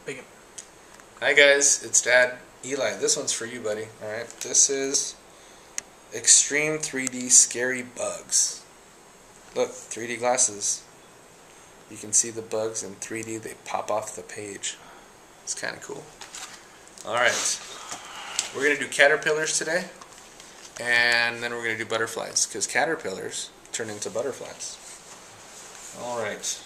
Bacon. Hi guys, it's Dad. Eli, this one's for you, buddy. Alright, this is Extreme 3D Scary Bugs. Look, 3D glasses. You can see the bugs in 3D, they pop off the page. It's kind of cool. Alright, we're going to do caterpillars today, and then we're going to do butterflies, because caterpillars turn into butterflies. Alright,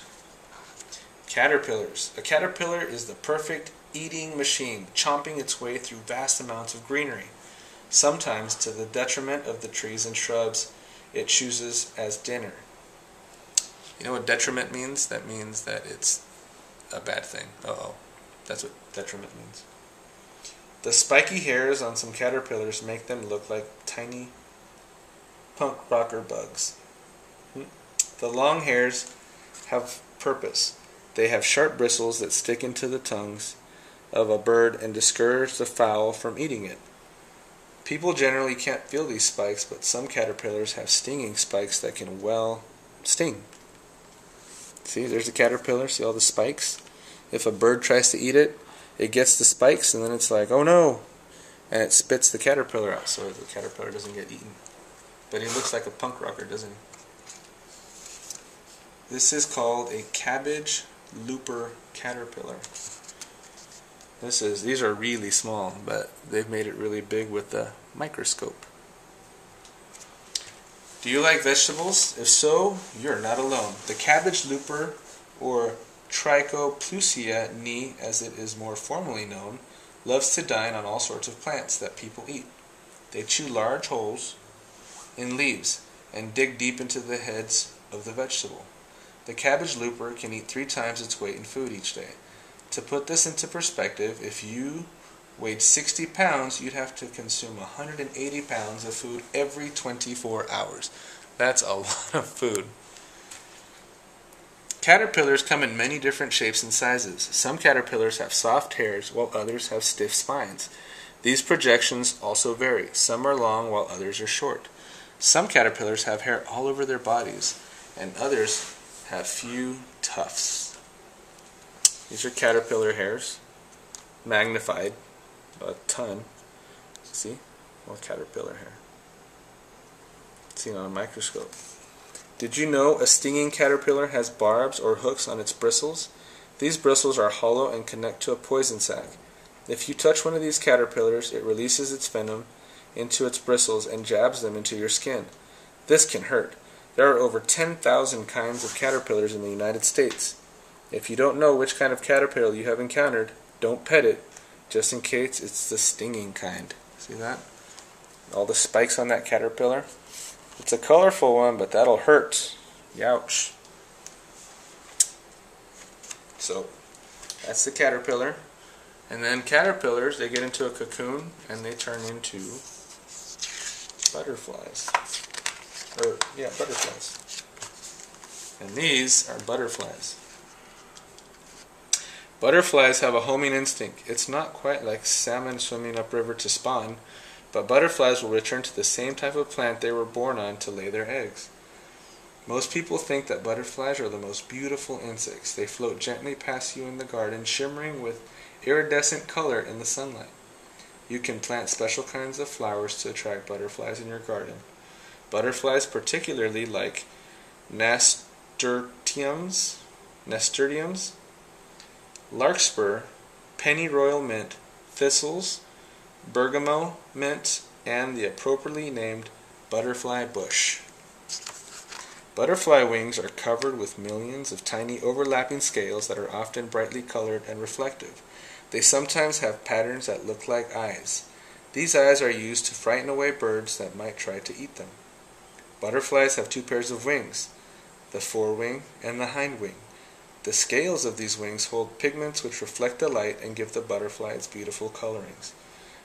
caterpillars. A caterpillar is the perfect eating machine, chomping its way through vast amounts of greenery, sometimes to the detriment of the trees and shrubs it chooses as dinner. You know what detriment means? That means that it's a bad thing. Uh-oh. That's what detriment means. The spiky hairs on some caterpillars make them look like tiny punk rocker bugs. The long hairs have purpose. They have sharp bristles that stick into the tongues of a bird and discourage the fowl from eating it. People generally can't feel these spikes, but some caterpillars have stinging spikes that can well sting. See, there's a caterpillar. See all the spikes? If a bird tries to eat it, it gets the spikes, and then it's like, oh no! And it spits the caterpillar out so the caterpillar doesn't get eaten. But he looks like a punk rocker, doesn't he? This is called a cabbage looper caterpillar. These are really small, but they've made it really big with the microscope. Do you like vegetables? If so, you're not alone. The cabbage looper, or Trichoplusia nii as it is more formally known, loves to dine on all sorts of plants that people eat. They chew large holes in leaves and dig deep into the heads of the vegetable. The cabbage looper can eat 3 times its weight in food each day. To put this into perspective, if you weighed 60 pounds, you'd have to consume 180 pounds of food every 24 hours. That's a lot of food. Caterpillars come in many different shapes and sizes. Some caterpillars have soft hairs, while others have stiff spines. These projections also vary. Some are long, while others are short. Some caterpillars have hair all over their bodies, and others have few tufts. These are caterpillar hairs, magnified a ton. See? More caterpillar hair. Seen on a microscope. Did you know a stinging caterpillar has barbs or hooks on its bristles? These bristles are hollow and connect to a poison sac. If you touch one of these caterpillars, it releases its venom into its bristles and jabs them into your skin. This can hurt. There are over 10,000 kinds of caterpillars in the United States. If you don't know which kind of caterpillar you have encountered, don't pet it, just in case it's the stinging kind. See that? All the spikes on that caterpillar. It's a colorful one, but that'll hurt. Youch. So, that's the caterpillar. And then caterpillars, they get into a cocoon and they turn into butterflies. Butterflies. And these are butterflies. Butterflies have a homing instinct. It's not quite like salmon swimming upriver to spawn, but butterflies will return to the same type of plant they were born on to lay their eggs. Most people think that butterflies are the most beautiful insects. They float gently past you in the garden, shimmering with iridescent color in the sunlight. You can plant special kinds of flowers to attract butterflies in your garden. Butterflies particularly like nasturtiums, larkspur, pennyroyal mint, thistles, bergamot mint, and the appropriately named butterfly bush. Butterfly wings are covered with millions of tiny overlapping scales that are often brightly colored and reflective. They sometimes have patterns that look like eyes. These eyes are used to frighten away birds that might try to eat them. Butterflies have 2 pairs of wings, the forewing and the hind wing. The scales of these wings hold pigments which reflect the light and give the butterfly its beautiful colorings.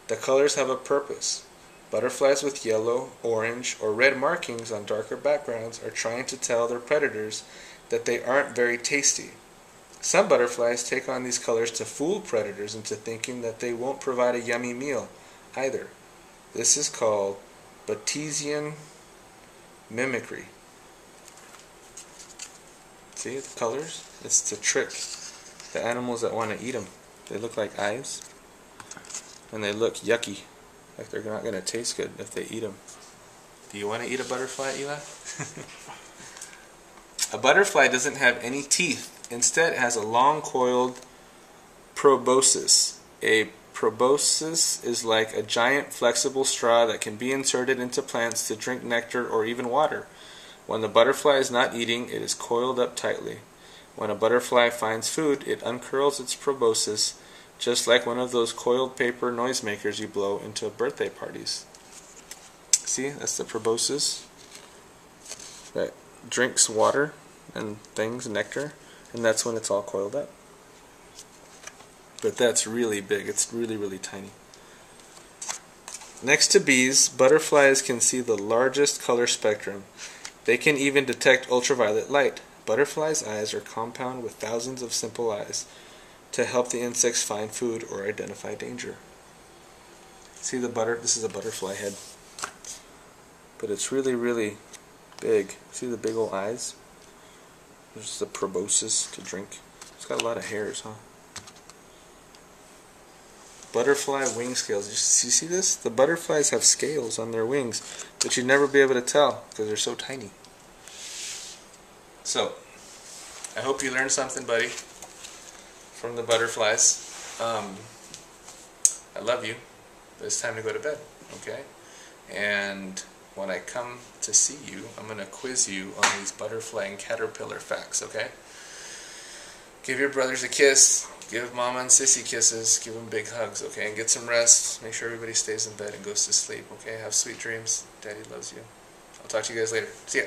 The colors have a purpose. Butterflies with yellow, orange, or red markings on darker backgrounds are trying to tell their predators that they aren't very tasty. Some butterflies take on these colors to fool predators into thinking that they won't provide a yummy meal either. This is called Batesian mimicry. See the colors? It's to trick the animals that want to eat them. They look like eyes, and they look yucky, like they're not going to taste good if they eat them. Do you want to eat a butterfly, Eli? A butterfly doesn't have any teeth. Instead, it has a long coiled proboscis. A proboscis is like a giant flexible straw that can be inserted into plants to drink nectar or even water. When the butterfly is not eating, it is coiled up tightly. When a butterfly finds food, it uncurls its proboscis, just like one of those coiled paper noisemakers you blow into birthday parties. See, that's the proboscis that drinks water and things, nectar, and that's when it's all coiled up. But that's really big. It's really, really tiny. Next to bees, butterflies can see the largest color spectrum. They can even detect ultraviolet light. Butterflies' eyes are compound with thousands of simple eyes to help the insects find food or identify danger. See this is a butterfly head. But it's really, really big. See the big old eyes? There's the proboscis to drink. It's got a lot of hairs, huh? Butterfly wing scales. You see this? The butterflies have scales on their wings, but you'd never be able to tell because they're so tiny. So, I hope you learned something, buddy, from the butterflies. I love you, but it's time to go to bed, okay? And when I come to see you, I'm going to quiz you on these butterfly and caterpillar facts, okay? Give your brothers a kiss. Give Mama and Sissy kisses. Give them big hugs, okay? And get some rest. Make sure everybody stays in bed and goes to sleep, okay? Have sweet dreams. Daddy loves you. I'll talk to you guys later. See ya.